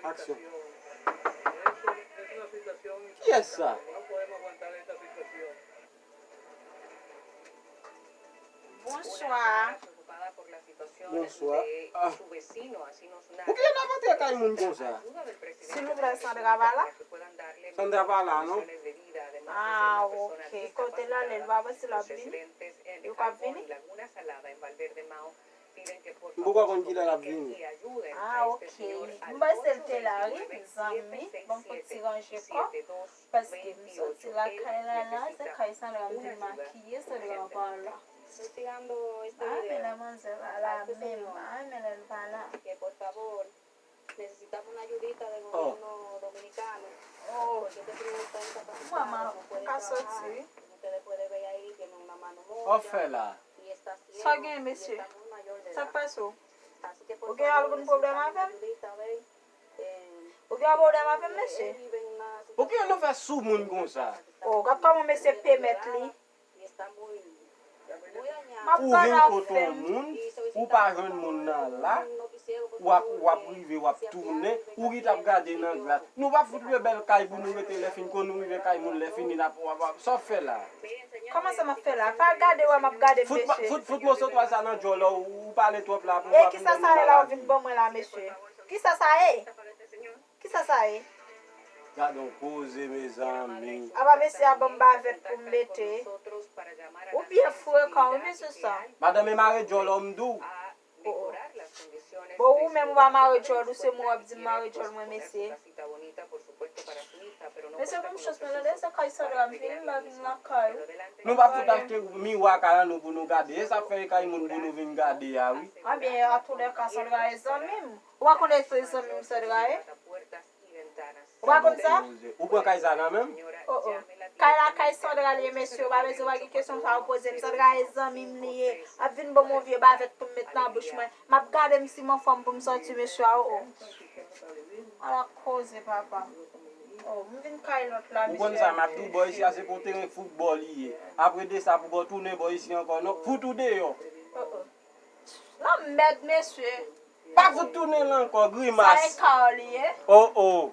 Action. Es una situación Qui est ça? no podemos aguantar esta situación. Bonsoir. Preocupada por la situación Bonsoir. de Ah. su vecino, así nos narra. Pour qui on a voté à Caïmoun comme ça? Ayuda del presidente S'il vous de plaît, la Sandra Bala. que puedan darle Sandra Bala, ¿no? condiciones de vida, además de Ah, ser una persona ok. Côté là, elle va passer la Los pluie. residentes en You Jabón can y Laguna Salada en Valverde Mao piden que por Pourquoi favor on dit la comuniquen vie? y ayuden Ah, a ok. este señor al Mba selte la ri, 829 zami, bon pou ti ranger ko. 72 Paske msoti la Él kay la la, se necesita kay Sandra una mwen ayuda makiye, se dra pa la. investigando este Ah, video. men la man se va la men, ah, men el va la. Que por favor necesitamos una ayudita del gobierno dominicano. Oh, Porque este señor está incapacitado, mama, no puede ka trabajar. soti. Ustedes pueden ver ahí, tiene una mano On mocha fait là. y está ciego, Sa gen, y monsieur. está muy mayor de Sa edad. pa sou? Así que por Ok, favor, algún problema necesitamos una avec? ayudita, ¿ves? Ou gen aborde ma fe, Él monsieur? vive en una Pour qui on a situación fait sous moun comme ça? Oh, kap ka mwen monsieur permet li. y está muy dañado. Ma Ou pa vin na koton fem. moun, Y ou solicitamos, pa por jwen favor, moun nan la, un noticiero, por wap favor, que rive, wap si tourne, apiade, ou rit ap gade nan glas. Nou va foute le bel kay pou nou rete le fin, kon nou rive kay moun le fin, ni wap wap. Ça fait là. Koman sa ma fe la? Pa gade wè map gade monsieur. Foute mo so to sa nan jol la, ou pale trop la. E, ki sa sa e la ou vin bon mwen la, monsieur? Ki sa sa e? Ki sa sa e? Gade on pose, mes amis. Aba monsieur a bon bavet pou mbete. Ou bien fwe kan, ou monsieur sa? Madame mare jol omdou. mejorar las condiciones Bo de ou su men mwa mare jol, ou se mwa ap di mare jol mwen monsieur. una cita bonita, por supuesto, para su hija, pero no Monsieur cuenta pou con mchos los men la de, recursos se kay sa de am vin, ma vin la kay. Pero adelante, Nou va foute achete miwa kaya nou pou nou gade. E sa fe kay moun pou nou vin gade ya, oui. A bien, a tou le ka sa de ga e zanmim. Ou akon e se zanmim sa de ga e? puertas y ventanas. Ou akon sa? Ou pren kay sa nan men? Señora, Oh, oh. llame la Kay la kay sa de ga li, monsieur, ba beze wagi kesyon sa ou pose, sa de ga e zanmim liye. A vin bon moun vie bavet pou met nan bouch mwen. Map gade msi mon fom pou msoti, monsieur, a ou. A la koze, papa. Oh, mwen vin kay lot la, Ou kon monsieur. sa map tou boy si ase pou teren football liye. Apre de sa pou go tourne boy si ankon. Non, foot ou de yo. Oh, oh. Non, med, monsieur. Pa foot tourne lan ankon, Sa e grimas. ka liye. Oh oh.